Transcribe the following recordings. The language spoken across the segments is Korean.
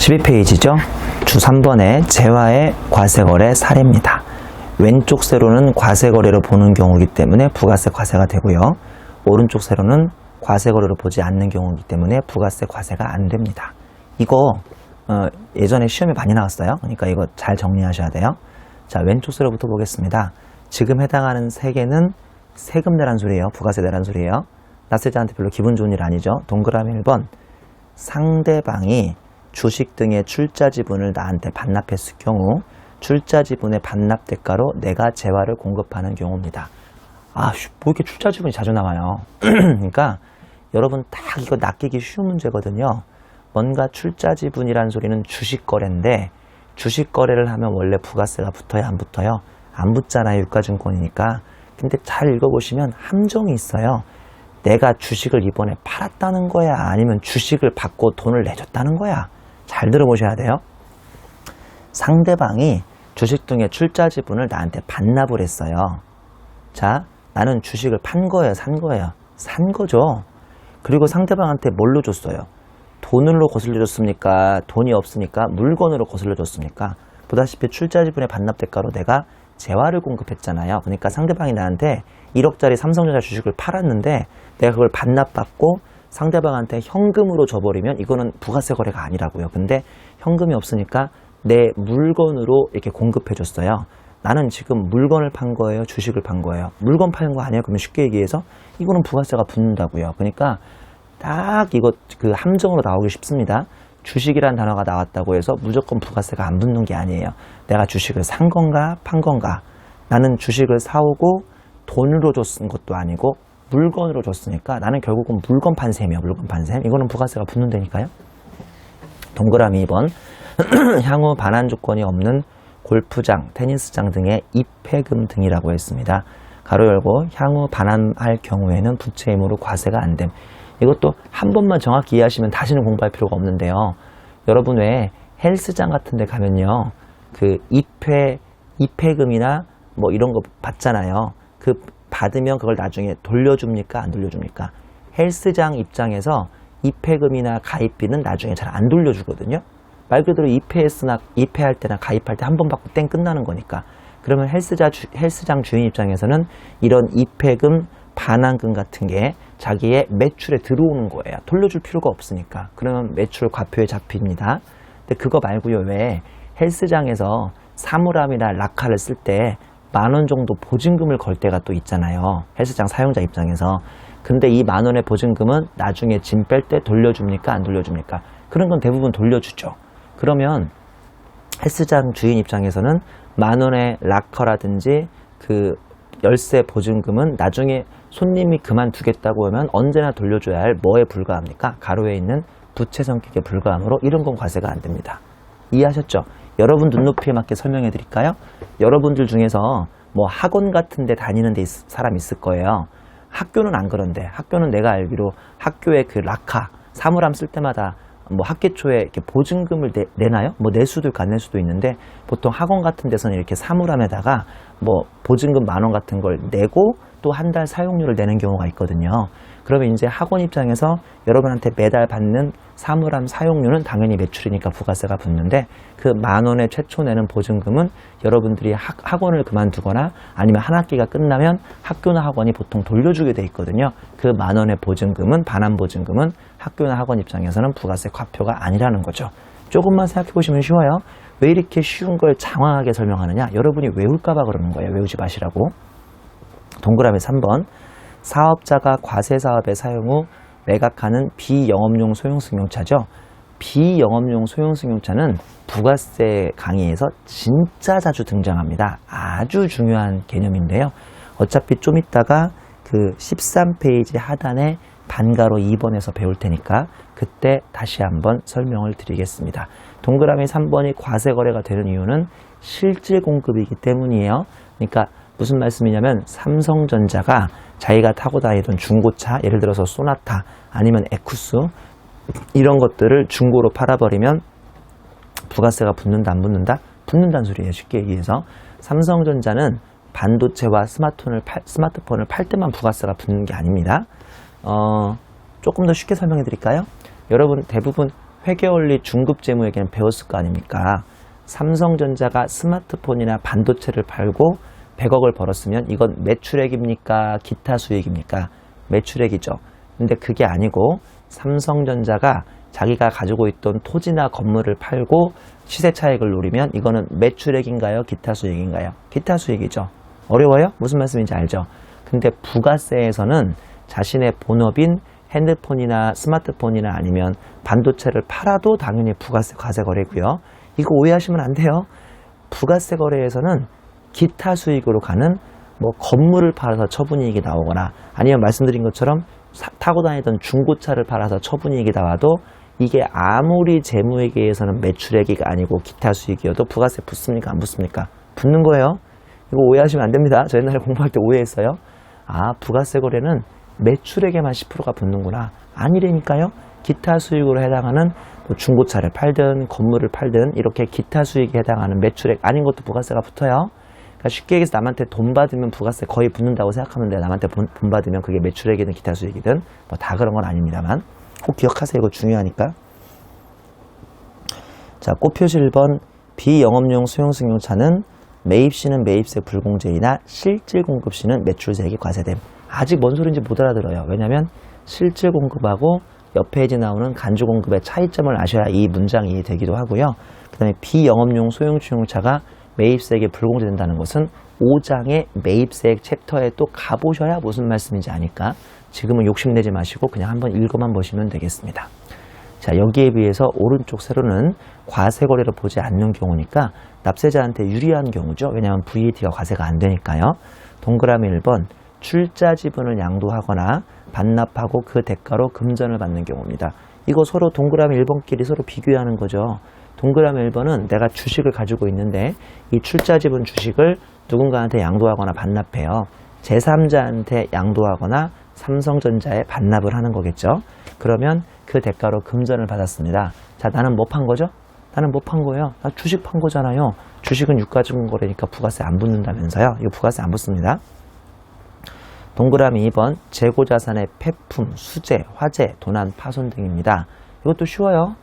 12페이지죠. 주 3번의 재화의 과세거래 사례입니다. 왼쪽 세로는 과세거래로 보는 경우이기 때문에 부가세 과세가 되고요. 오른쪽 세로는 과세거래로 보지 않는 경우이기 때문에 부가세 과세가 안 됩니다. 이거 예전에 시험에 많이 나왔어요. 그러니까 이거 잘 정리하셔야 돼요. 자, 왼쪽 세로부터 보겠습니다. 지금 해당하는 세 개는 세금 내란 소리예요. 부가세 내란 소리예요. 납세자한테 별로 기분 좋은 일 아니죠. 동그라미 1번. 상대방이 주식 등의 출자 지분을 나한테 반납했을 경우 출자 지분의 반납 대가로 내가 재화를 공급하는 경우입니다. 뭐 이렇게 출자 지분이 자주 나와요. 그러니까 여러분 딱 이거 낚이기 쉬운 문제거든요. 뭔가 출자 지분이라는 소리는 주식 거래인데 주식 거래를 하면 원래 부가세가 붙어요, 안 붙어요? 안 붙잖아요, 유가증권이니까. 근데 잘 읽어보시면 함정이 있어요. 내가 주식을 이번에 팔았다는 거야? 아니면 주식을 받고 돈을 내줬다는 거야? 잘 들어보셔야 돼요. 상대방이 주식 등의 출자 지분을 나한테 반납을 했어요. 자, 나는 주식을 판 거예요, 산 거예요? 산 거죠. 그리고 상대방한테 뭘로 줬어요? 돈으로 거슬려 줬습니까? 돈이 없으니까 물건으로 거슬려 줬습니까? 보다시피 출자 지분의 반납 대가로 내가 재화를 공급했잖아요. 그러니까 상대방이 나한테 1억짜리 삼성전자 주식을 팔았는데 내가 그걸 반납받고 상대방한테 현금으로 줘버리면 이거는 부가세 거래가 아니라고요. 근데 현금이 없으니까 내 물건으로 이렇게 공급해줬어요. 나는 지금 물건을 판 거예요? 주식을 판 거예요? 물건 파는 거 아니에요? 그러면 쉽게 얘기해서 이거는 부가세가 붙는다고요. 그러니까 딱 이거 그 함정으로 나오기 쉽습니다. 주식이란 단어가 나왔다고 해서 무조건 부가세가 안 붙는 게 아니에요. 내가 주식을 산 건가 판 건가. 나는 주식을 사오고 돈으로 줬은 것도 아니고 물건으로 줬으니까 나는 결국은 물건 판 셈이에요. 물건 판 셈. 이거는 부가세가 붙는다니까요. 동그라미 2번. 향후 반환 조건이 없는 골프장, 테니스장 등의 입회금 등이라고 했습니다. 가로 열고 향후 반환할 경우에는 부채 의무로 과세가 안 됨. 이것도 한 번만 정확히 이해하시면 다시는 공부할 필요가 없는데요. 여러분 왜 헬스장 같은 데 가면요. 그 입회금이나 뭐 이런 거 받잖아요. 그 받으면 그걸 나중에 돌려줍니까? 안 돌려줍니까? 헬스장 입장에서 입회금이나 가입비는 나중에 잘 안 돌려주거든요. 말 그대로 입회할 때나 가입할 때 한 번 받고 땡 끝나는 거니까. 그러면 헬스장 주인 입장에서는 이런 입회금, 반환금 같은 게 자기의 매출에 들어오는 거예요. 돌려줄 필요가 없으니까. 그러면 매출 과표에 잡힙니다. 근데 그거 말고요. 왜 헬스장에서 사물함이나 라카를 쓸 때 10,000원 정도 보증금을 걸 때가 또 있잖아요. 헬스장 사용자 입장에서. 근데 이 10,000원의 보증금은 나중에 짐 뺄 때 돌려줍니까? 안 돌려줍니까? 그런 건 대부분 돌려주죠. 그러면 헬스장 주인 입장에서는 10,000원의 라커라든지 그 열쇠 보증금은 나중에 손님이 그만두겠다고 하면 언제나 돌려줘야 할 뭐에 불과합니까? 가로에 있는 부채 성격에 불과하므로 이런 건 과세가 안 됩니다. 이해하셨죠? 여러분 눈높이에 맞게 설명해 드릴까요? 여러분들 중에서 뭐 학원 같은 데 다니는 데 사람 있을 거예요. 학교는 안 그런데 학교는 내가 알기로 학교에 그 라카 사물함 쓸 때마다 뭐 학기 초에 이렇게 보증금을 내나요? 뭐 낼 수도 있고 안 낼 수도 있는데 보통 학원 같은 데서는 이렇게 사물함에다가 뭐 보증금 10,000원 같은 걸 내고 또 한 달 사용료를 내는 경우가 있거든요. 그러면 이제 학원 입장에서 여러분한테 매달 받는 사물함 사용료는 당연히 매출이니까 부가세가 붙는데 그 10,000원에 최초 내는 보증금은 여러분들이 학원을 그만두거나 아니면 한 학기가 끝나면 학교나 학원이 보통 돌려주게 돼 있거든요. 그 10,000원의 보증금은 반환 보증금은 학교나 학원 입장에서는 부가세 과표가 아니라는 거죠. 조금만 생각해 보시면 쉬워요. 왜 이렇게 쉬운 걸 장황하게 설명하느냐? 여러분이 외울까봐 그러는 거예요. 외우지 마시라고. 동그라미 3번. 사업자가 과세사업에 사용 후 매각하는 비영업용 소형승용차죠. 비영업용 소형승용차는 부가세 강의에서 진짜 자주 등장합니다. 아주 중요한 개념인데요. 어차피 좀 이따가 그 13페이지 하단에 반가로 2번에서 배울 테니까 그때 다시 한번 설명을 드리겠습니다. 동그라미 3번이 과세 거래가 되는 이유는 실질 공급이기 때문이에요. 그러니까 무슨 말씀이냐면 삼성전자가 자기가 타고 다니던 중고차, 예를 들어서 소나타 아니면 에쿠스 이런 것들을 중고로 팔아버리면 부가세가 붙는다 안 붙는다? 붙는다는 소리예요. 쉽게 얘기해서 삼성전자는 반도체와 스마트폰을 팔 때만 부가세가 붙는 게 아닙니다. 조금 더 쉽게 설명해 드릴까요? 여러분 대부분 회계원리 중급재무회계는 배웠을 거 아닙니까? 삼성전자가 스마트폰이나 반도체를 팔고 100억을 벌었으면 이건 매출액입니까? 기타 수익입니까? 매출액이죠. 근데 그게 아니고 삼성전자가 자기가 가지고 있던 토지나 건물을 팔고 시세 차익을 노리면 이거는 매출액인가요? 기타 수익인가요? 기타 수익이죠. 어려워요? 무슨 말씀인지 알죠? 근데 부가세에서는 자신의 본업인 핸드폰이나 스마트폰이나 아니면 반도체를 팔아도 당연히 부가세 과세 거래고요. 이거 오해하시면 안 돼요. 부가세 거래에서는 기타 수익으로 가는 뭐 건물을 팔아서 처분이익이 나오거나 아니면 말씀드린 것처럼 타고 다니던 중고차를 팔아서 처분이익이 나와도 이게 아무리 재무회계에서는 매출액이 아니고 기타 수익이어도 부가세 붙습니까? 안 붙습니까? 붙는 거예요. 이거 오해하시면 안 됩니다. 저 옛날에 공부할 때 오해했어요. 아, 부가세 거래는 매출액에만 10%가 붙는구나. 아니라니까요. 기타 수익으로 해당하는 뭐 중고차를 팔든 건물을 팔든 이렇게 기타 수익에 해당하는 매출액 아닌 것도 부가세가 붙어요. 그러니까 쉽게 얘기해서 남한테 돈 받으면 부가세 거의 붙는다고 생각하면 돼요. 남한테 돈 받으면 그게 매출액이든 기타 수익이든 뭐 다 그런 건 아닙니다만 꼭 기억하세요. 이거 중요하니까. 자, 꽃표시 1번 비영업용 소형승용차는 매입시는 매입세 불공제이나 실질 공급시는 매출세액이 과세됨. 아직 뭔 소리인지 못 알아들어요. 왜냐면 실질 공급하고 옆에 이제 나오는 간주 공급의 차이점을 아셔야 이 문장이 되기도 하고요. 그 다음에 비영업용 소형주용차가 매입세액이 불공제된다는 것은 5장의 매입세액 챕터에 또 가보셔야 무슨 말씀인지 아니까 지금은 욕심내지 마시고 그냥 한번 읽어만 보시면 되겠습니다. 자, 여기에 비해서 오른쪽 세로는 과세 거래를 보지 않는 경우니까 납세자한테 유리한 경우죠. 왜냐하면 VAT가 과세가 안 되니까요. 동그라미 1번 출자 지분을 양도하거나 반납하고 그 대가로 금전을 받는 경우입니다. 이거 서로 동그라미 1번끼리 서로 비교하는 거죠. 동그라미 1번은 내가 주식을 가지고 있는데 이 출자 지분 주식을 누군가한테 양도하거나 반납해요. 제3자한테 양도하거나 삼성전자에 반납을 하는 거겠죠. 그러면 그 대가로 금전을 받았습니다. 자, 나는 뭐 판 거죠? 나는 뭐 판 거예요? 나 주식 판 거잖아요. 주식은 유가증권 거래니까 부가세 안 붙는다면서요. 이거 부가세 안 붙습니다. 동그라미 2번 재고자산의 폐품, 수재, 화재, 도난, 파손 등입니다. 이것도 쉬워요.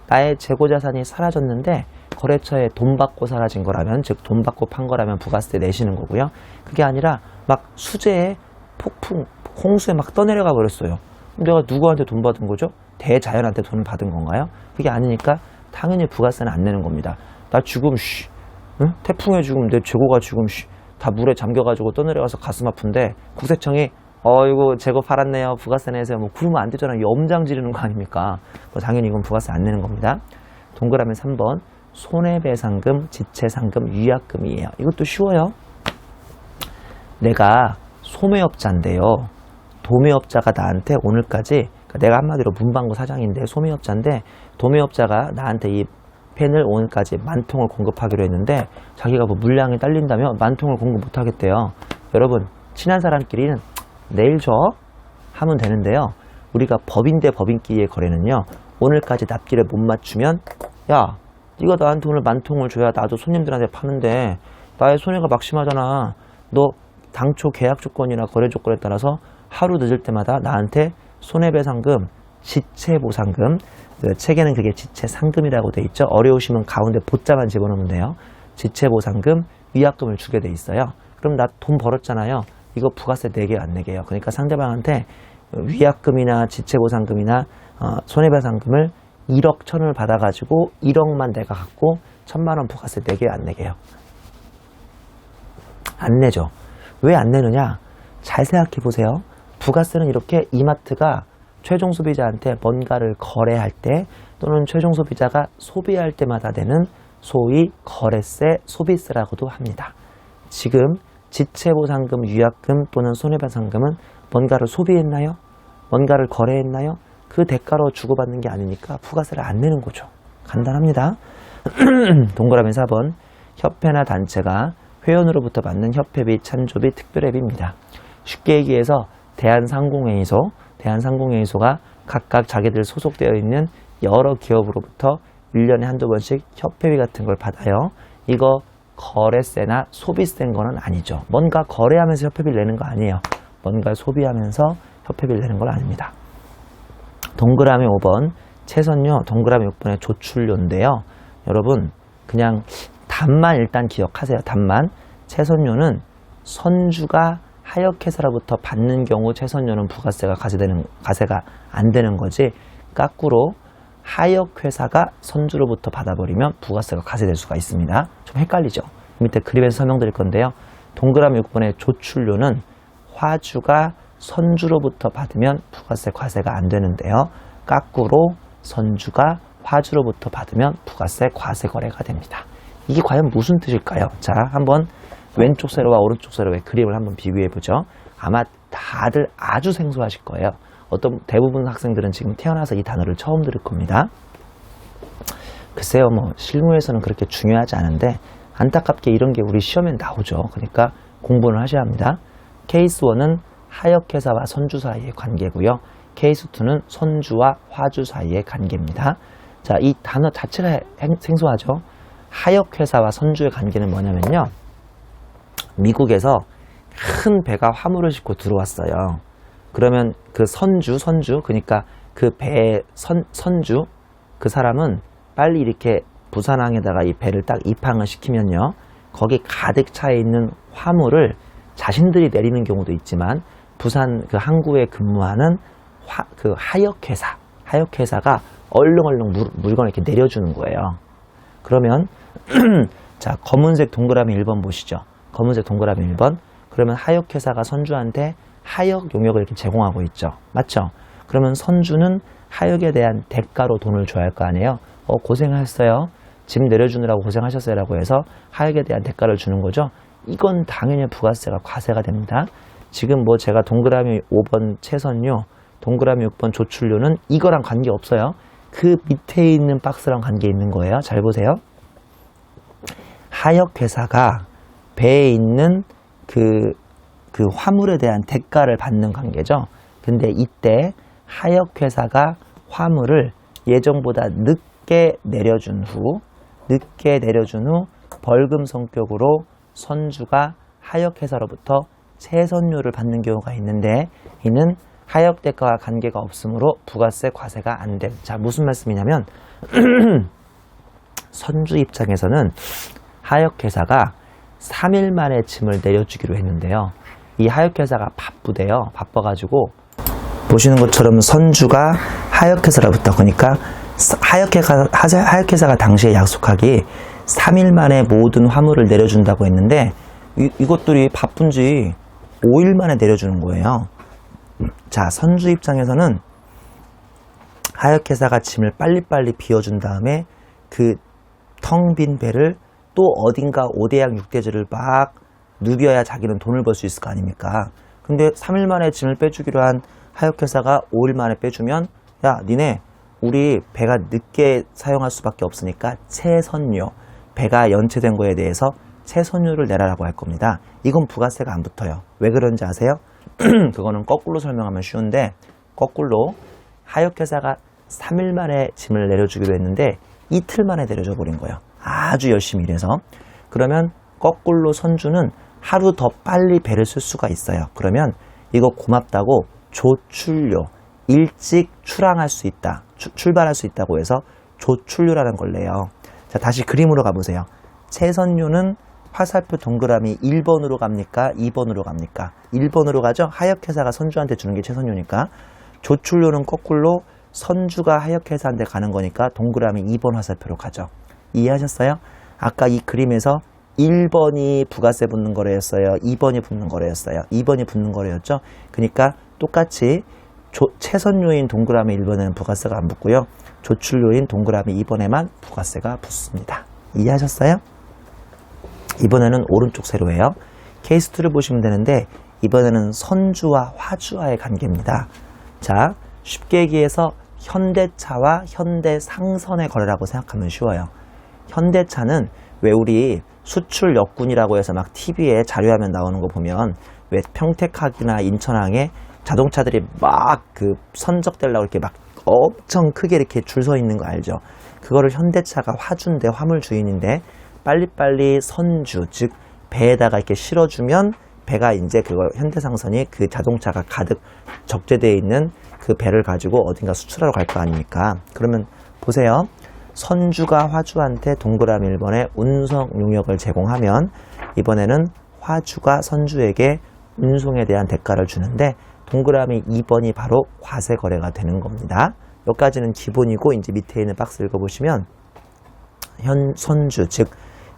나의 재고자산이 사라졌는데 거래처에 돈 받고 사라진 거라면 즉 돈 받고 판 거라면 부가세 내시는 거고요. 그게 아니라 막 수재에 폭풍, 홍수에 막 떠내려가 버렸어요. 내가 누구한테 돈 받은 거죠? 대자연한테 돈을 받은 건가요? 그게 아니니까 당연히 부가세는 안 내는 겁니다. 나 지금 응? 태풍에 지금 내 재고가 지금 다 물에 잠겨가지고 떠내려가서 가슴 아픈데 국세청이 이거 재고 팔았네요. 부가세 내세요. 뭐 그러면 안 되잖아요. 염장 지르는 거 아닙니까? 뭐 당연히 이건 부가세 안 내는 겁니다. 동그라미 3번 손해배상금, 지체상금, 위약금이에요. 이것도 쉬워요. 내가 소매업자인데요. 도매업자가 나한테 오늘까지 그러니까 내가 한마디로 문방구 사장인데 소매업자인데 도매업자가 나한테 이 펜을 오늘까지 10,000통을 공급하기로 했는데 자기가 뭐 물량이 딸린다면 10,000통을 공급 못 하겠대요. 여러분 친한 사람끼리는 내일 줘 하면 되는데요. 우리가 법인 대 법인끼리의 거래는요. 오늘까지 납기를 못 맞추면 야 네가 나한테 오늘 10,000통을 줘야 나도 손님들한테 파는데 나의 손해가 막심하잖아. 너 당초 계약 조건이나 거래 조건에 따라서 하루 늦을 때마다 나한테 손해배상금, 지체보상금, 책에는 그게 지체상금이라고 돼 있죠. 어려우시면 가운데 보자만 집어넣으면 돼요. 지체보상금, 위약금을 주게 돼 있어요. 그럼 나 돈 벌었잖아요. 이거 부가세 내게요, 안 내게요? 그러니까 상대방한테 위약금이나 지체보상금이나 손해배상금을 1억 1,000을 받아가지고 1억만 내가 갖고 1,000만 원 부가세 내게요, 안 내게요? 안 내죠. 왜 안 내느냐? 잘 생각해 보세요. 부가세는 이렇게 이마트가 최종 소비자한테 뭔가를 거래할 때 또는 최종 소비자가 소비할 때마다 내는 소위 거래세, 소비세라고도 합니다. 지금 지체보상금, 위약금 또는 손해배상금은 뭔가를 소비했나요? 뭔가를 거래했나요? 그 대가로 주고받는 게 아니니까 부가세를 안 내는 거죠. 간단합니다. 동그라미 4번 협회나 단체가 회원으로부터 받는 협회비, 찬조비, 특별회비입니다. 쉽게 얘기해서 대한상공회의소가 각각 자기들 소속되어 있는 여러 기업으로부터 1년에 한두 번씩 협회비 같은 걸 받아요. 이거 거래세나 소비세인 거는 아니죠. 뭔가 거래하면서 협회비를 내는 거 아니에요. 뭔가 소비하면서 협회비를 내는 건 아닙니다. 동그라미 5번 채선요 동그라미 6번의 조출료인데요. 여러분 그냥 답만 일단 기억하세요. 답만. 채선요는 선주가 하역회사로부터 받는 경우 채선요는 부가세가 가세가 안 되는 거지, 거꾸로 하역회사가 선주로부터 받아버리면 부가세가 가세될 수가 있습니다. 좀 헷갈리죠? 밑에 그림에서 설명드릴 건데요. 동그라미 6번의 조출료는 화주가 선주로부터 받으면 부가세 과세가 안 되는데요. 거꾸로 선주가 화주로부터 받으면 부가세 과세 거래가 됩니다. 이게 과연 무슨 뜻일까요? 자, 한번 왼쪽 세로와 오른쪽 세로의 그림을 한번 비교해 보죠. 아마 다들 아주 생소하실 거예요. 대부분 학생들은 지금 태어나서 이 단어를 처음 들을 겁니다. 글쎄요, 실무에서는 그렇게 중요하지 않은데 안타깝게 이런 게 우리 시험에 나오죠. 그러니까 공부를 하셔야 합니다. 케이스 1은 하역회사와 선주 사이의 관계고요. 케이스 2는 선주와 화주 사이의 관계입니다. 자, 이 단어 자체가 생소하죠. 하역회사와 선주의 관계는 뭐냐면요. 미국에서 큰 배가 화물을 싣고 들어왔어요. 그러면 그 선주, 그러니까 그 배의 선주, 그 사람은 빨리 이렇게 부산항에다가 이 배를 딱 입항을 시키면요. 거기 가득 차 있는 화물을 자신들이 내리는 경우도 있지만 부산 그 항구에 근무하는 그 하역회사가 얼렁얼렁 물건을 이렇게 내려주는 거예요. 그러면 자, 검은색 동그라미 1번 보시죠. 검은색 동그라미 1번. 그러면 하역회사가 선주한테 하역 용역을 이렇게 제공하고 있죠. 맞죠? 그러면 선주는 하역에 대한 대가로 돈을 줘야 할 거 아니에요? 고생하셨어요. 짐 내려주느라고 고생하셨어요. 라고 해서 하역에 대한 대가를 주는 거죠. 이건 당연히 부가세가 과세가 됩니다. 지금 제가 동그라미 5번 채선료, 동그라미 6번 조출료는 이거랑 관계 없어요. 그 밑에 있는 박스랑 관계 있는 거예요. 잘 보세요. 하역회사가 배에 있는 그 화물에 대한 대가를 받는 관계죠. 근데 이때 하역회사가 화물을 예정보다 늦게 내려준 후 벌금 성격으로 선주가 하역회사로부터 채선료를 받는 경우가 있는데, 이는 하역대가와 관계가 없으므로 부가세 과세가 안 됨. 자, 무슨 말씀이냐면 선주 입장에서는 하역회사가 3일 만에 짐을 내려주기로 했는데요. 이 하역회사가 바쁘대요. 바빠가지고 보시는 것처럼 선주가 하역회사로부터, 그러니까 하역회사가 당시에 약속하기 3일 만에 모든 화물을 내려준다고 했는데 이것들이 바쁜지 5일 만에 내려주는 거예요. 자, 선주 입장에서는 하역회사가 짐을 빨리빨리 비워준 다음에 그 텅 빈 배를 또 어딘가 5대양 6대주를 막 누벼야 자기는 돈을 벌 수 있을 거 아닙니까? 근데 3일 만에 짐을 빼주기로 한 하역회사가 5일 만에 빼주면, 야, 니네 우리 배가 늦게 사용할 수밖에 없으니까 채선료, 배가 연체된 거에 대해서 채선료를 내라라고 할 겁니다. 이건 부가세가 안 붙어요. 왜 그런지 아세요? 그거는 거꾸로 설명하면 쉬운데, 거꾸로 하역회사가 3일 만에 짐을 내려주기로 했는데 이틀 만에 내려줘 버린 거예요. 아주 열심히 일해서. 그러면 거꾸로 선주는 하루 더 빨리 배를 쓸 수가 있어요. 그러면 이거 고맙다고 조출료, 일찍 출항할 수 있다, 출발할 수 있다고 해서 조출료라는 걸 내요. 자, 다시 그림으로 가보세요. 채선료는 화살표 동그라미 1번으로 갑니까? 2번으로 갑니까? 1번으로 가죠? 하역회사가 선주한테 주는 게 채선료니까. 조출료는 거꾸로 선주가 하역회사한테 가는 거니까 동그라미 2번 화살표로 가죠. 이해하셨어요? 아까 이 그림에서 1번이 부가세 붙는 거래였어요. 2번이 붙는 거래였어요. 2번이 붙는 거래였죠. 그러니까 똑같이 채선료인 동그라미 1번에는 부가세가 안 붙고요. 조출료인 동그라미 2번에만 부가세가 붙습니다. 이해하셨어요? 이번에는 오른쪽 세로예요. 케이스 2를 보시면 되는데 이번에는 선주와 화주와의 관계입니다. 자, 쉽게 얘기해서 현대차와 현대상선의 거래라고 생각하면 쉬워요. 현대차는 왜 우리 수출 역군이라고 해서 막 TV에 자료화면 나오는 거 보면 왜 평택항이나 인천항에 자동차들이 막 그 선적되려고 이렇게 막 엄청 크게 이렇게 줄 서 있는 거 알죠? 그거를 현대차가 화주인데, 화물 주인인데 빨리빨리 선주, 즉 배에다가 이렇게 실어주면 배가 이제 그걸 현대상선이 그 자동차가 가득 적재되어 있는 그 배를 가지고 어딘가 수출하러 갈 거 아닙니까? 그러면 보세요. 선주가 화주한테 동그라미 1번에 운송 용역을 제공하면 이번에는 화주가 선주에게 운송에 대한 대가를 주는데 동그라미 2번이 바로 과세 거래가 되는 겁니다. 여기까지는 기본이고 이제 밑에 있는 박스 읽어보시면 선주 즉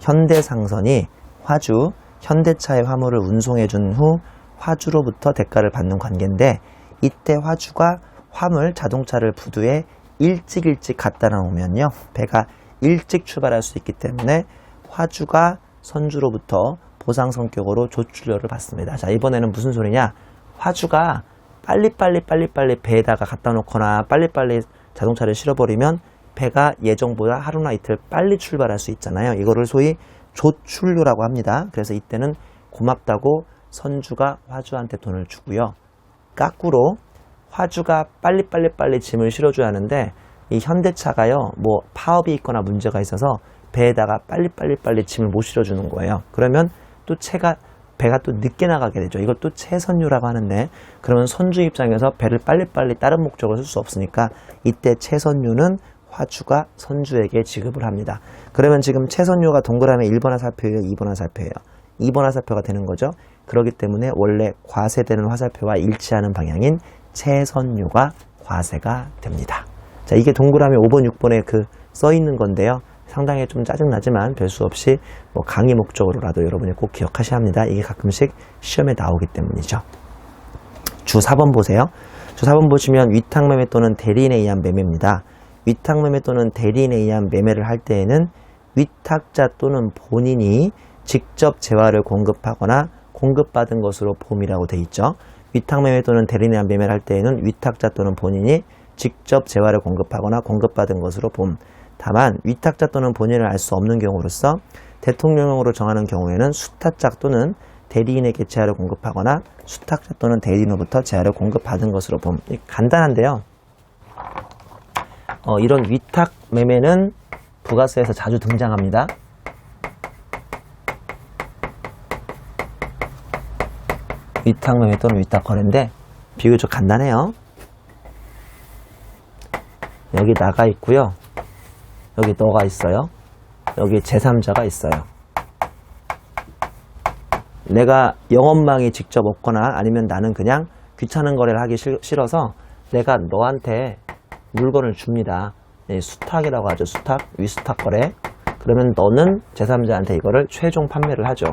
현대상선이 화주 현대차의 화물을 운송해 준 후 화주로부터 대가를 받는 관계인데 이때 화주가 화물 자동차를 부두에 일찍 갖다 놓으면요 배가 일찍 출발할 수 있기 때문에 화주가 선주로부터 보상 성격으로 조출료를 받습니다. 자, 이번에는 무슨 소리냐? 화주가 빨리빨리 배에다가 갖다 놓거나 빨리빨리 자동차를 실어버리면 배가 예정보다 하루나 이틀 빨리 출발할 수 있잖아요. 이거를 소위 조출료라고 합니다. 그래서 이때는 고맙다고 선주가 화주한테 돈을 주고요. 거꾸로 화주가 빨리 짐을 실어줘야 하는데 이 현대차가요 뭐 파업이 있거나 문제가 있어서 배에다가 빨리 짐을 못 실어주는 거예요. 그러면 또 배가 또 늦게 나가게 되죠. 이것도 채선유라고 하는데 그러면 선주 입장에서 배를 빨리 다른 목적으로 쓸 수 없으니까 이때 채선유는 화주가 선주에게 지급을 합니다. 그러면 지금 채선유가 동그라미 1번 화살표예요, 2번 화살표예요. 2번 화살표가 되는 거죠. 그렇기 때문에 원래 과세되는 화살표와 일치하는 방향인 채선유가 과세가 됩니다. 자, 이게 동그라미 5번, 6번에 그 써 있는 건데요. 상당히 좀 짜증나지만 별 수 없이 뭐 강의 목적으로라도 여러분이 꼭 기억하셔야 합니다. 이게 가끔씩 시험에 나오기 때문이죠. 주 4번 보세요. 주 4번 보시면 위탁매매 또는 대리인에 의한 매매입니다. 위탁매매 또는 대리인에 의한 매매를 할 때에는 위탁자 또는 본인이 직접 재화를 공급하거나 공급받은 것으로 봄이라고 되어 있죠. 위탁매매 또는 대리인에 의한 매매를 할 때에는 위탁자 또는 본인이 직접 재화를 공급하거나 공급받은 것으로 봄. 다만 위탁자 또는 본인을 알 수 없는 경우로서 대통령령으로 정하는 경우에는 수탁자 또는 대리인에게 재화를 공급하거나 수탁자 또는 대리인으로부터 재화를 공급받은 것으로 봄. 간단한데요. 이런 위탁 매매는 부가세에서 자주 등장합니다. 위탁 매매 또는 위탁 거래인데 비교적 간단해요. 여기 나가 있고요. 여기 너가 있어요. 여기 제3자가 있어요. 내가 영업망이 직접 없거나 아니면 나는 그냥 귀찮은 거래를 하기 싫어서 내가 너한테 물건을 줍니다. 수탁이라고 하죠. 수탁, 위수탁 거래. 그러면 너는 제3자한테 이거를 최종 판매를 하죠.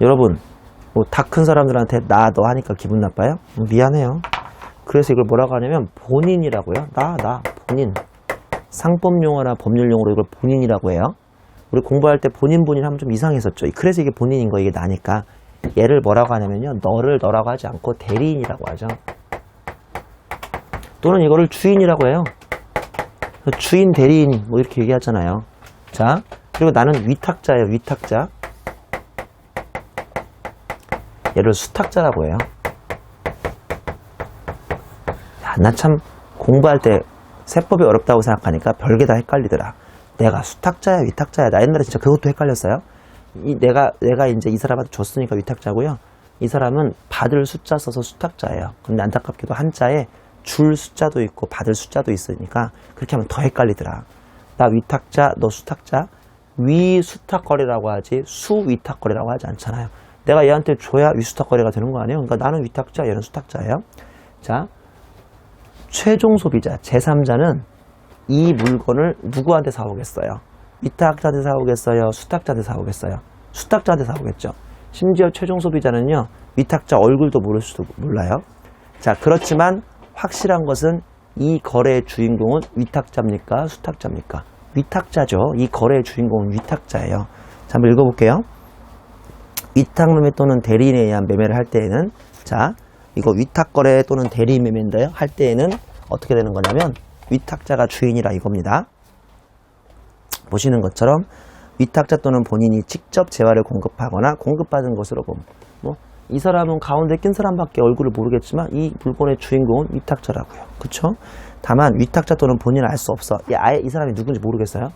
여러분, 뭐 다 큰 사람들한테 나, 너 하니까 기분 나빠요? 미안해요. 그래서 이걸 뭐라고 하냐면 본인이라고요. 본인. 상법 용어나 법률 용어로 이걸 본인이라고 해요. 우리 공부할 때 본인 하면 좀 이상했었죠. 그래서 이게 본인인 거, 이게 나니까. 얘를 뭐라고 하냐면요. 너를 너라고 하지 않고 대리인이라고 하죠. 또는 이거를 주인이라고 해요. 주인, 대리인 뭐 이렇게 얘기하잖아요. 자, 그리고 나는 위탁자예요. 위탁자. 얘를 수탁자라고 해요. 나 참 공부할 때 세법이 어렵다고 생각하니까 별게 다 헷갈리더라. 내가 수탁자야, 위탁자야. 나 옛날에 진짜 그것도 헷갈렸어요. 내가 이제 이 사람한테 줬으니까 위탁자고요. 이 사람은 받을 숫자 써서 수탁자예요. 근데 안타깝게도 한자에 줄 숫자도 있고 받을 숫자도 있으니까 그렇게 하면 더 헷갈리더라. 나 위탁자, 너 수탁자. 위수탁거래라고 하지 수위탁거래라고 하지 않잖아요. 내가 얘한테 줘야 위수탁거래가 되는 거 아니에요? 그러니까 나는 위탁자, 얘는 수탁자예요. 자, 최종 소비자, 제3자는 이 물건을 누구한테 사오겠어요? 위탁자한테 사오겠어요? 수탁자한테 사오겠어요? 수탁자한테 사오겠죠. 심지어 최종 소비자는요, 위탁자 얼굴도 모를 수도 몰라요. 자, 그렇지만 확실한 것은 이 거래의 주인공은 위탁자입니까? 수탁자입니까? 위탁자죠. 이 거래의 주인공은 위탁자예요. 자, 한번 읽어볼게요. 위탁매매 또는 대리인에 의한 매매를 할 때에는, 자, 이거 위탁거래 또는 대리인 매매인데요. 할 때에는 어떻게 되는 거냐면 위탁자가 주인이라 이겁니다. 보시는 것처럼 위탁자 또는 본인이 직접 재화를 공급하거나 공급받은 것으로 봄. 뭐 이 사람은 가운데 낀 사람밖에 얼굴을 모르겠지만 이 물건의 주인공은 위탁자라고요. 그쵸? 다만 위탁자 또는 본인을 알 수 없어. 아예 이 사람이 누군지 모르겠어요.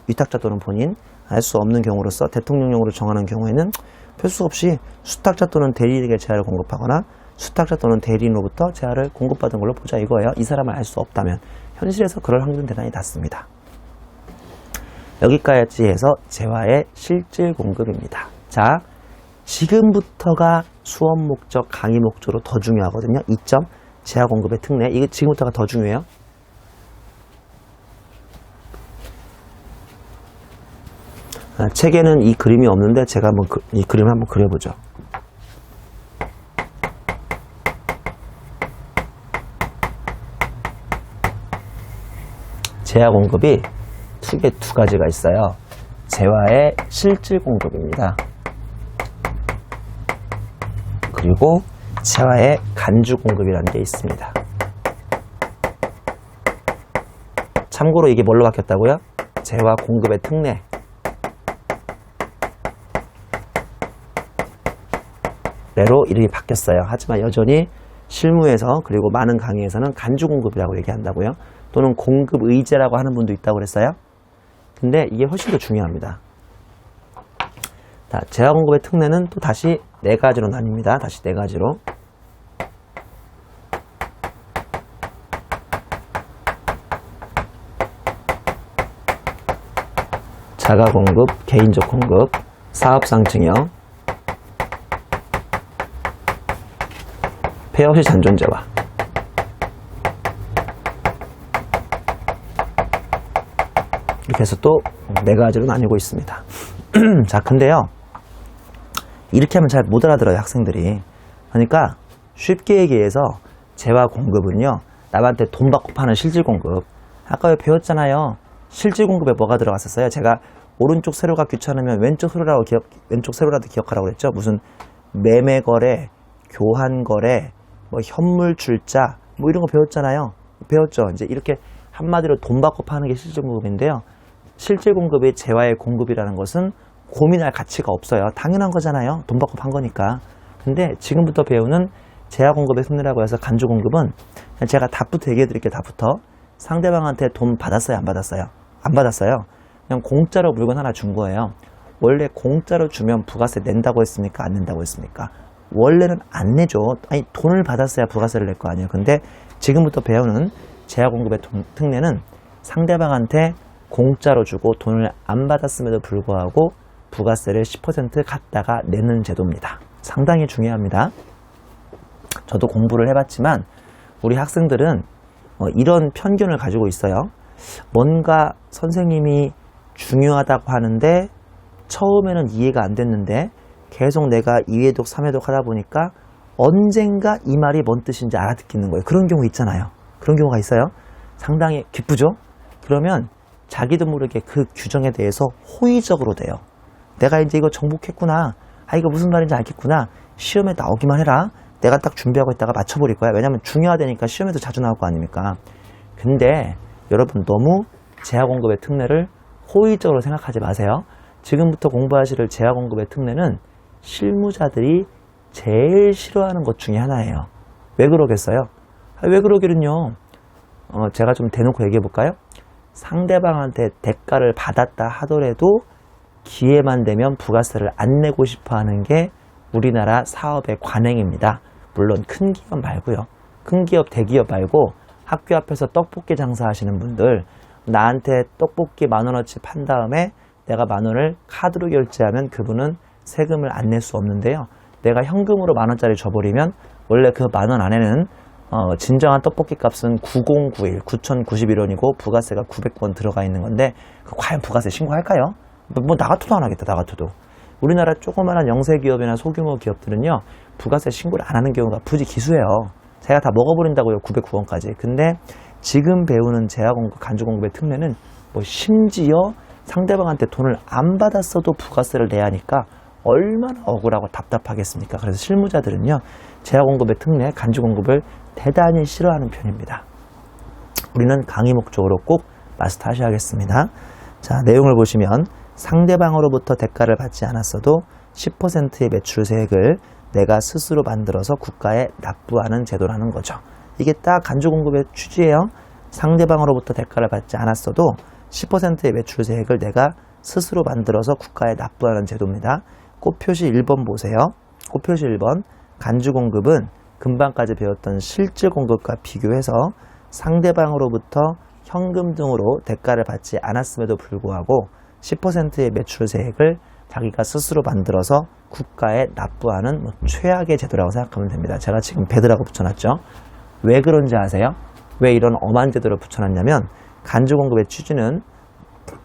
위탁자 또는 본인 알 수 없는 경우로서 대통령령으로 정하는 경우에는 필수 없이 수탁자 또는 대리인에게 재화를 공급하거나 수탁자 또는 대리인으로부터 재화를 공급받은 걸로 보자 이거예요. 이 사람을 알 수 없다면. 현실에서 그럴 확률은 대단히 낮습니다. 여기까지 해서 재화의 실질 공급입니다. 자, 지금부터가 수업 목적, 강의 목적으로 더 중요하거든요. 2점, 재화 공급의 특례. 이게 지금부터가 더 중요해요. 책에는 이 그림이 없는데 제가 한번 이 그림을 한번 그려보죠. 재화 공급이 두 가지가 있어요. 재화의 실질 공급입니다. 그리고 재화의 간주 공급이라는 게 있습니다. 참고로 이게 뭘로 바뀌었다고요? 재화 공급의 특례. 로 이름이 바뀌었어요. 하지만 여전히 실무에서 그리고 많은 강의에서는 간주 공급이라고 얘기한다고요. 또는 공급 의제라고 하는 분도 있다고 그랬어요. 근데 이게 훨씬 더 중요합니다. 자, 재화 공급의 특례는 또 다시 네 가지로 나뉩니다. 다시 네 가지로. 자가 공급, 개인적 공급, 사업상 증여, 폐업 시 잔존재화. 이렇게 해서 또 네 가지로 나뉘고 있습니다. 자, 근데요. 이렇게 하면 잘 못 알아들어요, 학생들이. 그러니까 쉽게 얘기해서 재화 공급은요. 남한테 돈 받고 파는 실질 공급. 아까 왜 배웠잖아요. 실질 공급에 뭐가 들어갔었어요? 제가 오른쪽 세로가 귀찮으면 왼쪽 세로라도 기억하라고 그랬죠. 무슨 매매 거래, 교환 거래, 뭐 현물 출자, 뭐 이런 거 배웠잖아요. 배웠죠. 이제 이렇게 한마디로 돈 받고 파는 게 실질 공급인데요. 실질 공급의 재화의 공급이라는 것은 고민할 가치가 없어요. 당연한 거잖아요. 돈 받고 판 거니까. 근데 지금부터 배우는 재화 공급의 특례라고 해서 간주 공급은 제가 답부터 얘기해 드릴게요. 답부터. 상대방한테 돈 받았어요? 안 받았어요? 안 받았어요. 그냥 공짜로 물건 하나 준 거예요. 원래 공짜로 주면 부가세 낸다고 했습니까? 안 낸다고 했습니까? 원래는 안 내죠. 아니, 돈을 받았어야 부가세를 낼 거 아니에요. 근데 지금부터 배우는 재화 공급의 특례는 상대방한테 공짜로 주고 돈을 안 받았음에도 불구하고 부가세를 10% 갖다가 내는 제도입니다. 상당히 중요합니다. 저도 공부를 해봤지만 우리 학생들은 이런 편견을 가지고 있어요. 뭔가 선생님이 중요하다고 하는데 처음에는 이해가 안 됐는데 계속 내가 2회독, 3회독 하다 보니까 언젠가 이 말이 뭔 뜻인지 알아듣기는 거예요. 그런 경우 있잖아요. 그런 경우가 있어요. 상당히 기쁘죠? 그러면 자기도 모르게 그 규정에 대해서 호의적으로 돼요. 내가 이제 이거 정복했구나. 아, 이거 무슨 말인지 알겠구나. 시험에 나오기만 해라. 내가 딱 준비하고 있다가 맞춰버릴 거야. 왜냐면 중요하다니까 시험에도 자주 나올 거 아닙니까? 근데 여러분 너무 재화 공급의 특례를 호의적으로 생각하지 마세요. 지금부터 공부하실 재화 공급의 특례는 실무자들이 제일 싫어하는 것 중에 하나예요. 왜 그러겠어요? 왜 그러기는요. 제가 좀 대놓고 얘기해 볼까요? 상대방한테 대가를 받았다 하더라도 기회만 되면 부가세를 안 내고 싶어 하는 게 우리나라 사업의 관행입니다. 물론 큰 기업 말고요. 큰 기업, 대기업 말고 학교 앞에서 떡볶이 장사하시는 분들, 나한테 떡볶이 10,000원어치 판 다음에 내가 10,000원을 카드로 결제하면 그분은 세금을 안 낼 수 없는데요. 내가 현금으로 10,000원짜리 줘버리면 원래 그 10,000원 안에는 진정한 떡볶이 값은 9091, 9,091원이고 부가세가 900원 들어가 있는 건데 과연 부가세 신고할까요? 뭐 나 같아도 안 하겠다. 나 같아도. 우리나라 조그마한 영세기업이나 소규모 기업들은요. 부가세 신고를 안 하는 경우가 부지 기수예요. 제가 다 먹어버린다고요. 909원까지. 근데 지금 배우는 재화공급, 간주공급의 특례는 뭐 심지어 상대방한테 돈을 안 받았어도 부가세를 내야 하니까 얼마나 억울하고 답답하겠습니까? 그래서 실무자들은요. 재화공급의 특례, 간주공급을 대단히 싫어하는 편입니다. 우리는 강의 목적으로 꼭 마스터하셔야겠습니다. 자, 내용을 보시면 상대방으로부터 대가를 받지 않았어도 10%의 매출세액을 내가 스스로 만들어서 국가에 납부하는 제도라는 거죠. 이게 딱 간주공급의 취지예요. 상대방으로부터 대가를 받지 않았어도 10%의 매출세액을 내가 스스로 만들어서 국가에 납부하는 제도입니다. 꽃표시 1번 보세요. 꽃표시 1번. 간주공급은 금방까지 배웠던 실질공급과 비교해서 상대방으로부터 현금 등으로 대가를 받지 않았음에도 불구하고 10%의 매출세액을 자기가 스스로 만들어서 국가에 납부하는 최악의 제도라고 생각하면 됩니다. 제가 지금 배드라고 붙여놨죠. 왜 그런지 아세요? 왜 이런 엄한 제도를 붙여놨냐면 간주공급의 취지는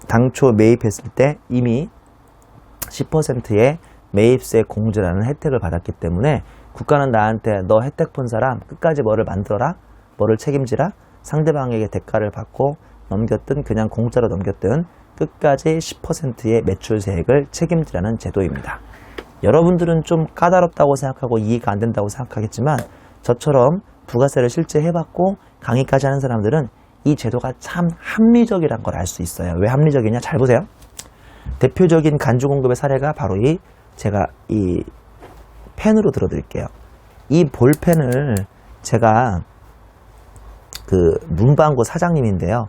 당초 매입했을 때 이미 10%의 매입세 공제라는 혜택을 받았기 때문에 국가는 나한테 너 혜택 본 사람 끝까지 뭐를 만들어라, 뭐를 책임지라, 상대방에게 대가를 받고 넘겼든 그냥 공짜로 넘겼든 끝까지 10%의 매출세액을 책임지라는 제도입니다. 여러분들은 좀 까다롭다고 생각하고 이해가 안 된다고 생각하겠지만 저처럼 부가세를 실제 해봤고 강의까지 하는 사람들은 이 제도가 참 합리적이란 걸 알 수 있어요. 왜 합리적이냐? 잘 보세요. 대표적인 간주공급의 사례가 바로 제가 이 펜으로 들어드릴게요. 이 볼펜을 제가 그 문방구 사장님인데요.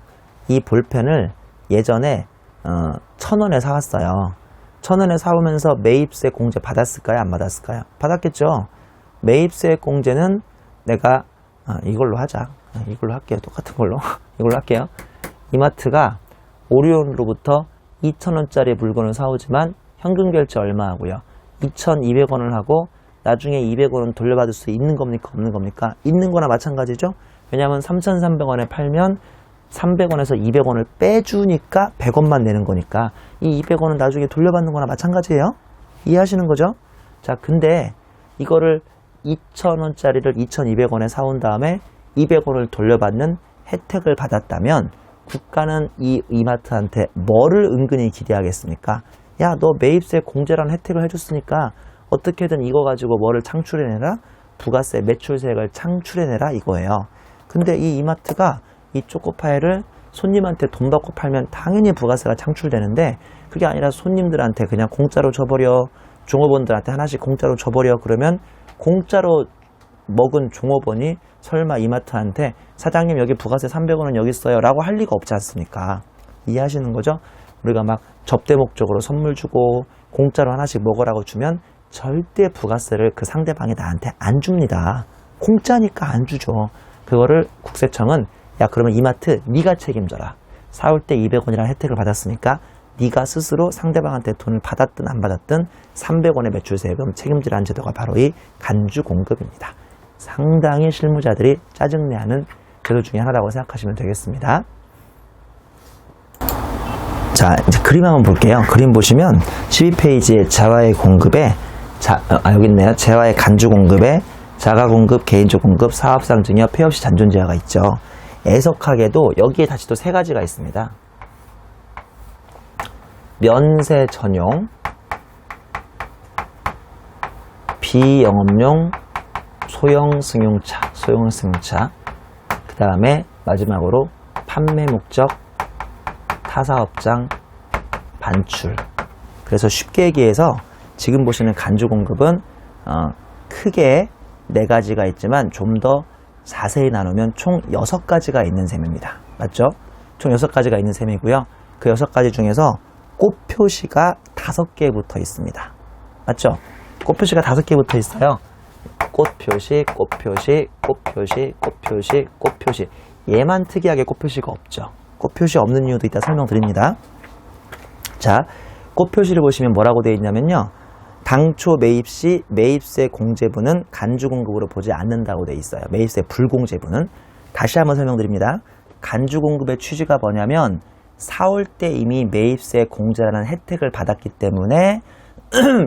이 볼펜을 예전에 1,000원에 사왔어요. 1,000원에 사오면서 매입세 공제 받았을까요? 안 받았을까요? 받았겠죠. 매입세 공제는 내가 이걸로 하자. 이걸로 할게요. 똑같은 걸로. 이걸로 할게요. 이마트가 오리온으로부터 2,000원짜리 물건을 사오지만 현금 결제 얼마 하고요? 2,200원을 하고 나중에 200원은 돌려받을 수 있는 겁니까? 없는 겁니까? 있는 거나 마찬가지죠. 왜냐하면 3,300원에 팔면 300원에서 200원을 빼주니까 100원만 내는 거니까 이 200원은 나중에 돌려받는 거나 마찬가지예요. 이해하시는 거죠? 자, 근데 이거를 2,000원짜리를 2,200원에 사온 다음에 200원을 돌려받는 혜택을 받았다면 국가는 이 이마트한테 뭐를 은근히 기대하겠습니까? 야, 너 매입세 공제라는 혜택을 해줬으니까 어떻게든 이거 가지고 뭐를 창출해내라? 부가세 매출세액을 창출해내라 이거예요. 근데 이 이마트가 이 초코파이를 손님한테 돈 받고 팔면 당연히 부가세가 창출되는데 그게 아니라 손님들한테 그냥 공짜로 줘버려, 종업원들한테 하나씩 공짜로 줘버려. 그러면 공짜로 먹은 종업원이 설마 이마트한테 사장님 여기 부가세 300원은 여기 있어요 라고 할 리가 없지 않습니까? 이해하시는 거죠? 우리가 막 접대 목적으로 선물 주고 공짜로 하나씩 먹으라고 주면 절대 부가세를 그 상대방이 나한테 안 줍니다. 공짜니까 안 주죠. 그거를 국세청은 야, 그러면 이마트 네가 책임져라. 사올 때 200원이라는 혜택을 받았으니까 네가 스스로 상대방한테 돈을 받았든 안 받았든 300원의 매출세금 책임지라는 제도가 바로 이 간주공급입니다. 상당히 실무자들이 짜증내하는 제도 중에 하나라고 생각하시면 되겠습니다. 자, 이제 그림 한번 볼게요. 그림 보시면 12페이지에 자와의 공급에 여기 있네요. 재화의 간주공급에 자가공급, 개인적공급, 사업상 증여, 폐업시 잔존재화가 있죠. 애석하게도 여기에 다시 또 세 가지가 있습니다. 면세 전용, 비영업용, 소형 승용차, 그 다음에 마지막으로 판매 목적, 타사업장, 반출. 그래서 쉽게 얘기해서 지금 보시는 간주공급은 크게 4가지가 있지만 좀 더 자세히 나누면 총 6가지가 있는 셈입니다. 맞죠? 총 6가지가 있는 셈이고요. 그 6가지 중에서 꽃표시가 5개 붙어 있습니다. 맞죠? 꽃표시가 5개 붙어 있어요. 꽃표시, 꽃표시, 꽃표시, 꽃표시, 꽃표시. 얘만 특이하게 꽃표시가 없죠. 꽃표시 없는 이유도 이따 설명드립니다. 자, 꽃표시를 보시면 뭐라고 되어 있냐면요. 당초 매입 시 매입세 공제분은 간주공급으로 보지 않는다고 되어 있어요. 매입세 불공제분은. 다시 한번 설명드립니다. 간주공급의 취지가 뭐냐면 사올 때 이미 매입세 공제라는 혜택을 받았기 때문에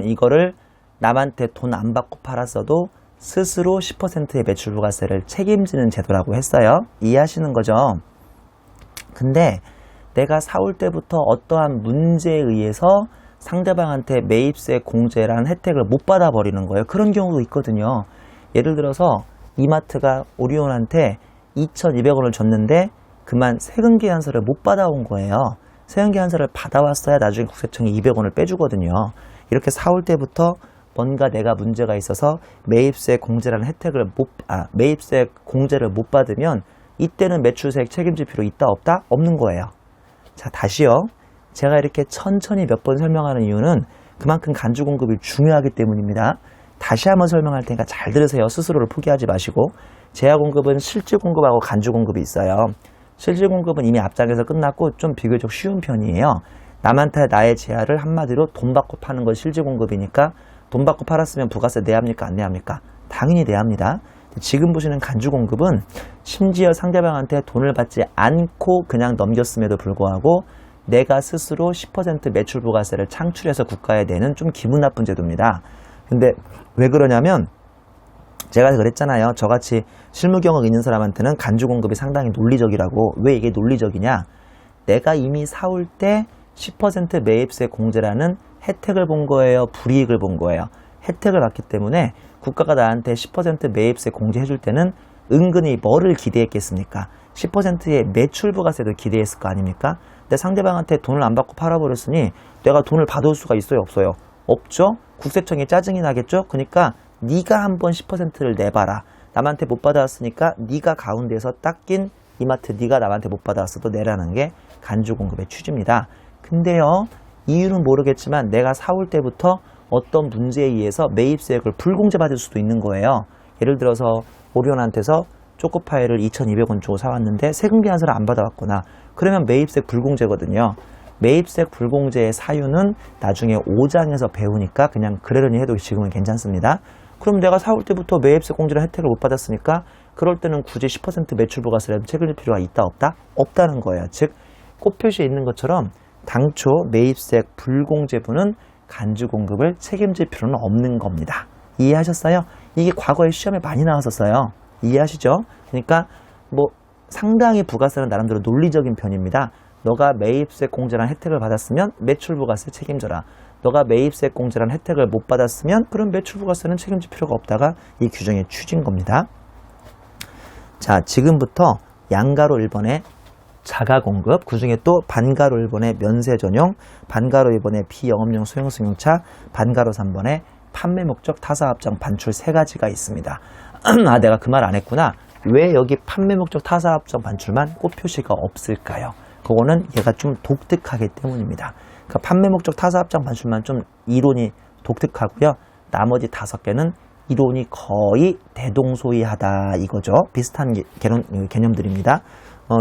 이거를 남한테 돈 안 받고 팔았어도 스스로 10%의 매출부가세를 책임지는 제도라고 했어요. 이해하시는 거죠? 근데 내가 사올 때부터 어떠한 문제에 의해서 상대방한테 매입세 공제라는 혜택을 못 받아버리는 거예요. 그런 경우도 있거든요. 예를 들어서 이마트가 오리온한테 2,200원을 줬는데 그만 세금계산서를 못 받아온 거예요. 세금계산서를 받아왔어야 나중에 국세청이 200원을 빼주거든요. 이렇게 사올 때부터 뭔가 내가 문제가 있어서 매입세 공제라는 매입세 공제를 못 받으면 이때는 매출세액 책임질 필요 있다 없다? 없는 거예요. 자, 다시요. 제가 이렇게 천천히 몇 번 설명하는 이유는 그만큼 간주 공급이 중요하기 때문입니다. 다시 한번 설명할 테니까 잘 들으세요. 스스로를 포기하지 마시고. 제야 공급은 실질 공급하고 간주 공급이 있어요. 실질 공급은 이미 앞장에서 끝났고 좀 비교적 쉬운 편이에요. 남한테 나의 제야를 한마디로 돈 받고 파는 건 실질 공급이니까 돈 받고 팔았으면 부가세 내야 합니까? 안 내야 합니까? 당연히 내야 합니다. 지금 보시는 간주 공급은 심지어 상대방한테 돈을 받지 않고 그냥 넘겼음에도 불구하고 내가 스스로 10% 매출 부가세를 창출해서 국가에 내는 좀 기분 나쁜 제도입니다. 근데 왜 그러냐면 제가 그랬잖아요. 저같이 실무 경험 있는 사람한테는 간주 공급이 상당히 논리적이라고. 왜 이게 논리적이냐? 내가 이미 사올 때 10% 매입세 공제라는 혜택을 본 거예요? 불이익을 본 거예요? 혜택을 받기 때문에 국가가 나한테 10% 매입세 공제해줄 때는 은근히 뭐를 기대했겠습니까? 10%의 매출 부가세도 기대했을 거 아닙니까? 근데 상대방한테 돈을 안 받고 팔아버렸으니 내가 돈을 받을 수가 있어요? 없어요? 없죠? 국세청이 짜증이 나겠죠? 그러니까 네가 한번 10%를 내봐라. 남한테 못 받아왔으니까 네가 가운데서 딱 낀 이마트 네가 남한테 못 받아왔어도 내라는 게 간주 공급의 취지입니다. 근데요, 이유는 모르겠지만 내가 사올 때부터 어떤 문제에 의해서 매입세액을 불공제 받을 수도 있는 거예요. 예를 들어서 오리온한테서 초코파이를 2,200원 주고 사왔는데 세금 계산서를 안 받아왔구나. 그러면 매입세액 불공제거든요. 매입세액 불공제의 사유는 나중에 5장에서 배우니까 그냥 그러려니 해도 지금은 괜찮습니다. 그럼 내가 사올 때부터 매입세 공제라는 혜택을 못 받았으니까 그럴 때는 굳이 10% 매출부가세라도 책임질 필요가 있다 없다? 없다는 거예요. 즉 꽃 표시에 있는 것처럼 당초 매입세액 불공제분은 간주 공급을 책임질 필요는 없는 겁니다. 이해하셨어요? 이게 과거에 시험에 많이 나왔었어요. 이해하시죠? 그러니까 뭐 상당히 부가세는 나름대로 논리적인 편입니다. 너가 매입세 공제란 혜택을 받았으면 매출부가세 책임져라. 너가 매입세 공제란 혜택을 못 받았으면 그럼 매출부가세는 책임질 필요가 없다가 이 규정의 취지인 겁니다. 자, 지금부터 양가로 1번의 자가공급, 그 중에 또 반가로 1번의 면세 전용, 반가로 2번의 비영업용 소형 승용차, 반가로 3번의 판매 목적 타사합정 반출 3가지가 있습니다. 아, 내가 그 말 안 했구나. 왜 여기 판매 목적 타사합정 반출만 꽃 표시가 없을까요? 그거는 얘가 좀 독특하기 때문입니다. 그러니까 판매 목적 타사합정 반출만 좀 이론이 독특하고요. 나머지 5개는 이론이 거의 대동소이하다 이거죠. 비슷한 개념들입니다.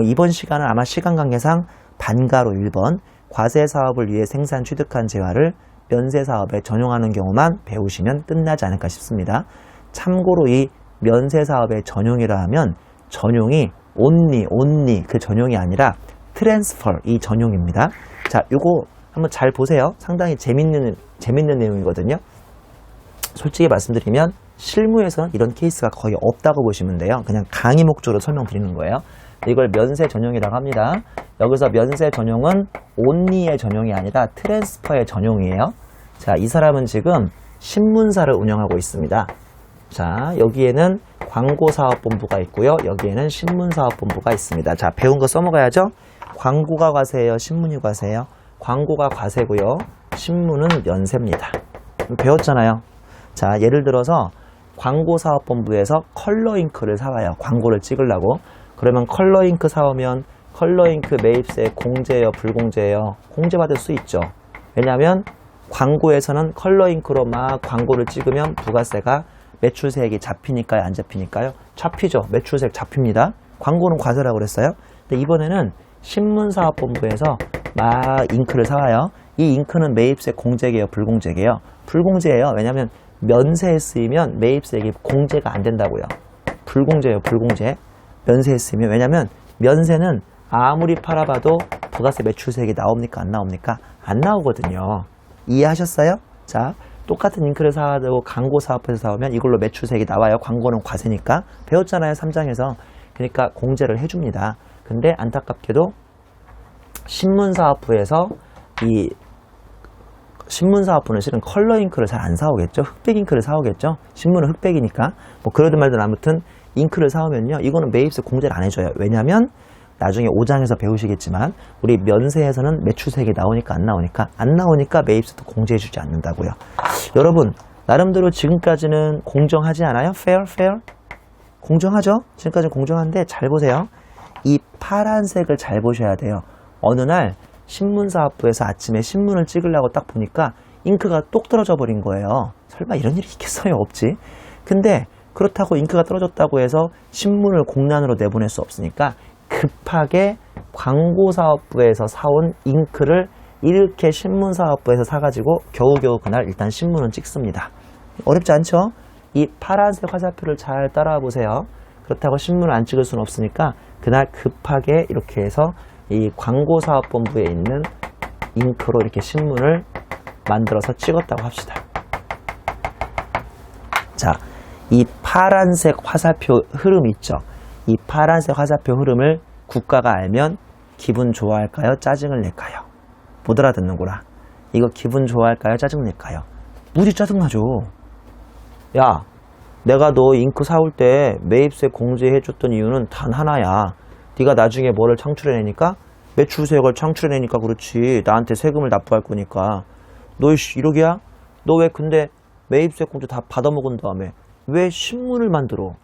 이번 시간은 아마 시간 관계상 반가로 1번 과세 사업을 위해 생산 취득한 재화를 면세 사업에 전용하는 경우만 배우시면 끝나지 않을까 싶습니다. 참고로 이 면세 사업의 전용이라 하면 전용이 only 그 전용이 아니라 transfer 이 전용입니다. 자, 요거 한번 잘 보세요. 상당히 재밌는 내용이거든요. 솔직히 말씀드리면 실무에서는 이런 케이스가 거의 없다고 보시면 돼요. 그냥 강의 목적으로 설명드리는 거예요. 이걸 면세 전용이라고 합니다. 여기서 면세 전용은 only의 전용이 아니라 트랜스퍼의 전용이에요. 자, 이 사람은 지금 신문사를 운영하고 있습니다. 자, 여기에는 광고사업본부가 있고요. 여기에는 신문사업본부가 있습니다. 자, 배운 거 써먹어야죠. 광고가 과세예요? 신문이 과세예요? 광고가 과세고요. 신문은 면세입니다. 배웠잖아요. 자, 예를 들어서 광고사업본부에서 컬러잉크를 사와요. 광고를 찍으려고. 그러면 컬러잉크 사오면 컬러잉크 매입세 공제예요? 불공제예요? 공제받을 수 있죠. 왜냐하면 광고에서는 컬러잉크로 막 광고를 찍으면 부가세가 매출세액이 잡히니까요? 안 잡히니까요? 잡히죠. 매출세액 잡힙니다. 광고는 과세라고 그랬어요. 근데 이번에는 신문사업본부에서 막 잉크를 사와요. 이 잉크는 매입세 공제예요? 불공제예요? 불공제예요. 왜냐하면 면세에 쓰이면 매입세액이 공제가 안 된다고요. 불공제예요. 불공제. 면세에 쓰이면. 왜냐하면 면세는 아무리 팔아봐도 부가세 매출세액이 나옵니까? 안 나옵니까? 안 나오거든요. 이해하셨어요? 자, 똑같은 잉크를 사와도 광고 사업에서 사오면 이걸로 매출세액이 나와요. 광고는 과세니까. 배웠잖아요. 3장에서. 그러니까 공제를 해줍니다. 근데 안타깝게도 신문사업부에서 이 신문사업부는 실은 컬러 잉크를 잘 안 사오겠죠. 흑백 잉크를 사오겠죠. 신문은 흑백이니까. 뭐 그러든 말든 아무튼 잉크를 사오면요. 이거는 매입세 공제를 안 해줘요. 왜냐하면 나중에 5장에서 배우시겠지만 우리 면세에서는 매출세액이 나오니까 안 나오니까 안 나오니까 매입세도 공제해주지 않는다고요. 여러분 나름대로 지금까지는 공정하지 않아요? fair? 공정하죠? 지금까지는 공정한데 잘 보세요. 이 파란색을 잘 보셔야 돼요. 어느 날 신문사업부에서 아침에 신문을 찍으려고 딱 보니까 잉크가 똑 떨어져 버린 거예요. 설마 이런 일이 있겠어요? 없지. 근데 그렇다고 잉크가 떨어졌다고 해서 신문을 공란으로 내보낼 수 없으니까 급하게 광고사업부에서 사온 잉크를 이렇게 신문사업부에서 사가지고 겨우겨우 그날 일단 신문은 찍습니다. 어렵지 않죠? 이 파란색 화살표를 잘 따라와 보세요. 그렇다고 신문을 안 찍을 수는 없으니까 그날 급하게 이렇게 해서 이 광고사업본부에 있는 잉크로 이렇게 신문을 만들어서 찍었다고 합시다. 자, 이 파란색 화살표 흐름 있죠? 이 파란색 화살표 흐름을 국가가 알면 기분 좋아할까요? 짜증을 낼까요? 못 알아듣는구나. 이거 기분 좋아할까요? 짜증 낼까요? 무지 짜증나죠. 야, 내가 너 잉크 사올 때 매입세 공제해줬던 이유는 단 하나야. 네가 나중에 뭐를 창출해내니까? 매출세액을 창출해내니까 그렇지. 나한테 세금을 납부할 거니까. 너 이러기야? 너 왜 근데 매입세 공제 다 받아먹은 다음에 왜 신문을 만들어?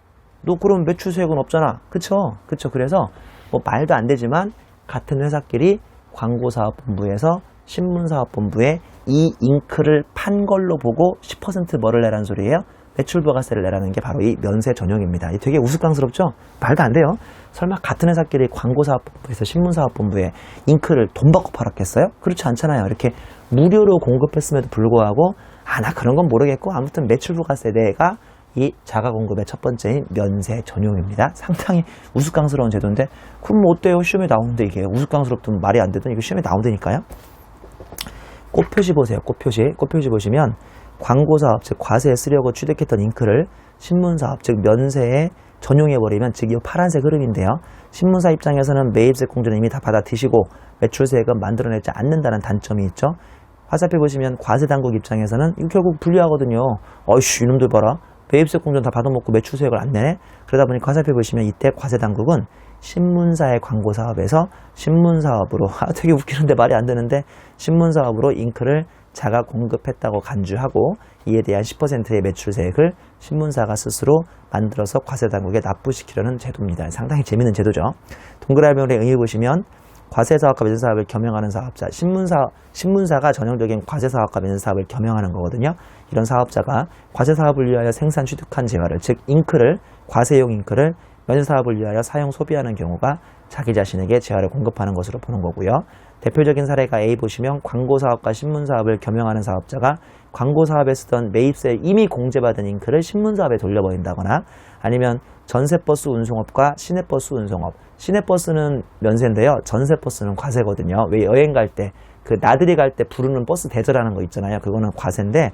너 그럼 매출세액은 없잖아. 그쵸? 그래서 뭐 말도 안 되지만 같은 회사끼리 광고사업본부에서 신문사업본부에 이 잉크를 판 걸로 보고 10% 뭐를 내라는 소리예요? 매출부가세를 내라는 게 바로 이 면세 전용입니다. 되게 우스꽝스럽죠? 말도 안 돼요. 설마 같은 회사끼리 광고사업본부에서 신문사업본부에 잉크를 돈 받고 팔았겠어요? 그렇지 않잖아요. 이렇게 무료로 공급했음에도 불구하고 나 그런 건 모르겠고 아무튼 매출부가세 내가 이 자가공급의 첫 번째인 면세 전용입니다. 상당히 우스꽝스러운 제도인데 그럼 뭐 어때요? 시험에 나오는데 이게 우스꽝스럽든 말이 안 되든 이거 시험에 나오다니까요. 꽃표시 보세요. 꽃표시 보시면 광고사업, 즉 과세에 쓰려고 취득했던 잉크를 신문사업, 즉 면세에 전용해버리면 즉 이 파란색 흐름인데요. 신문사 입장에서는 매입세 공제는 이미 다 받아 드시고 매출세액은 만들어내지 않는다는 단점이 있죠. 화살표 보시면 과세당국 입장에서는 이거 결국 불리하거든요. 어이씨 이놈들 봐라. 매입세 공제는 다 받아먹고 매출세액을 안 내네. 그러다 보니 화살표 보시면 이때 과세당국은 신문사의 광고사업에서 신문사업으로 되게 웃기는데 말이 안 되는데 신문사업으로 잉크를 자가 공급했다고 간주하고 이에 대한 10%의 매출세액을 신문사가 스스로 만들어서 과세당국에 납부시키려는 제도입니다. 상당히 재밌는 제도죠. 동그라미의 의미 보시면 과세사업과 면세사업을 겸용하는 사업자, 신문사가 전형적인 과세사업과 면세사업을 겸용하는 거거든요. 이런 사업자가 과세사업을 위하여 생산 취득한 재화를, 즉 잉크를, 과세용 잉크를 면세사업을 위하여 사용 소비하는 경우가 자기 자신에게 재화를 공급하는 것으로 보는 거고요. 대표적인 사례가 A 보시면 광고사업과 신문사업을 겸용하는 사업자가 광고사업에 쓰던 매입세 이미 공제받은 잉크를 신문사업에 돌려버린다거나 아니면 전세버스 운송업과 시내버스 운송업, 시내버스는 면세인데요. 전세버스는 과세거든요. 왜 여행 갈 때 그 나들이 갈 때 부르는 버스 대절하는 거 있잖아요. 그거는 과세인데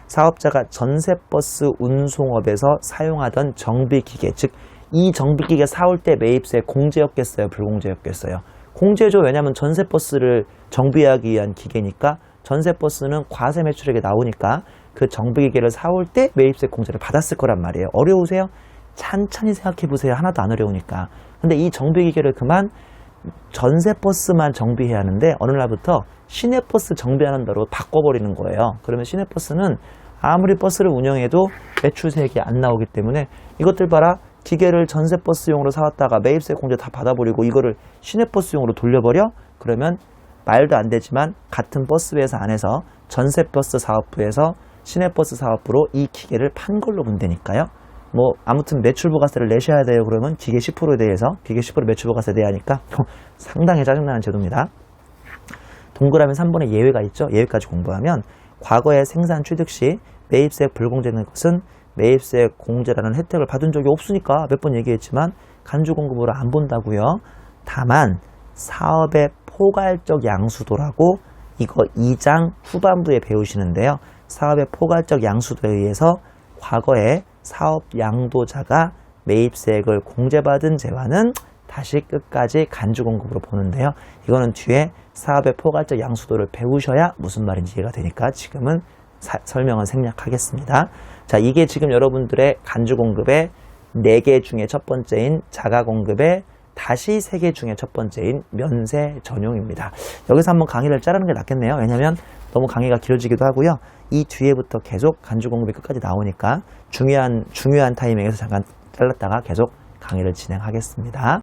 사업자가 전세버스 운송업에서 사용하던 정비기계, 즉 이 정비기계 사올 때 매입세 공제였겠어요? 불공제였겠어요? 공제죠. 왜냐하면 전세버스를 정비하기 위한 기계니까 전세버스는 과세 매출액에 나오니까 그 정비기계를 사올 때 매입세 공제를 받았을 거란 말이에요. 어려우세요? 찬찬히 생각해 보세요. 하나도 안 어려우니까. 근데 이 정비기계를 그만 전세버스만 정비해야 하는데 어느 날부터 시내버스 정비하는 대로 바꿔버리는 거예요. 그러면 시내버스는 아무리 버스를 운영해도 매출세액이 안 나오기 때문에 이것들 봐라. 기계를 전세버스용으로 사왔다가 매입세 공제 다 받아버리고 이거를 시내버스용으로 돌려버려? 그러면 말도 안 되지만 같은 버스회사 안에서 전세버스 사업부에서 시내버스 사업부로 이 기계를 판 걸로 본다니까요. 뭐 아무튼 매출부가세를 내셔야 돼요. 그러면 기계 10%에 대해서 기계 10% 매출부가세 내야 하니까 상당히 짜증나는 제도입니다. 동그라미 3번에 예외가 있죠. 예외까지 공부하면 과거에 생산 취득 시 매입세액 불공제된 것은 매입세액 공제라는 혜택을 받은 적이 없으니까 몇 번 얘기했지만 간주공급으로 안 본다고요. 다만 사업의 포괄적 양수도라고 이거 2장 후반부에 배우시는데요. 사업의 포괄적 양수도에 의해서 과거에 사업 양도자가 매입세액을 공제받은 재화는 다시 끝까지 간주공급으로 보는데요. 이거는 뒤에 사업의 포괄적 양수도를 배우셔야 무슨 말인지 이해가 되니까 지금은 설명은 생략하겠습니다. 자, 이게 지금 여러분들의 간주공급의 4개 중에 첫 번째인 자가공급의 다시 3개 중에 첫 번째인 면세 전용입니다. 여기서 한번 강의를 자르는 게 낫겠네요. 왜냐하면 너무 강의가 길어지기도 하고요. 이 뒤에부터 계속 간주공급이 끝까지 나오니까 중요한 타이밍에서 잠깐 잘랐다가 계속 강의를 진행하겠습니다.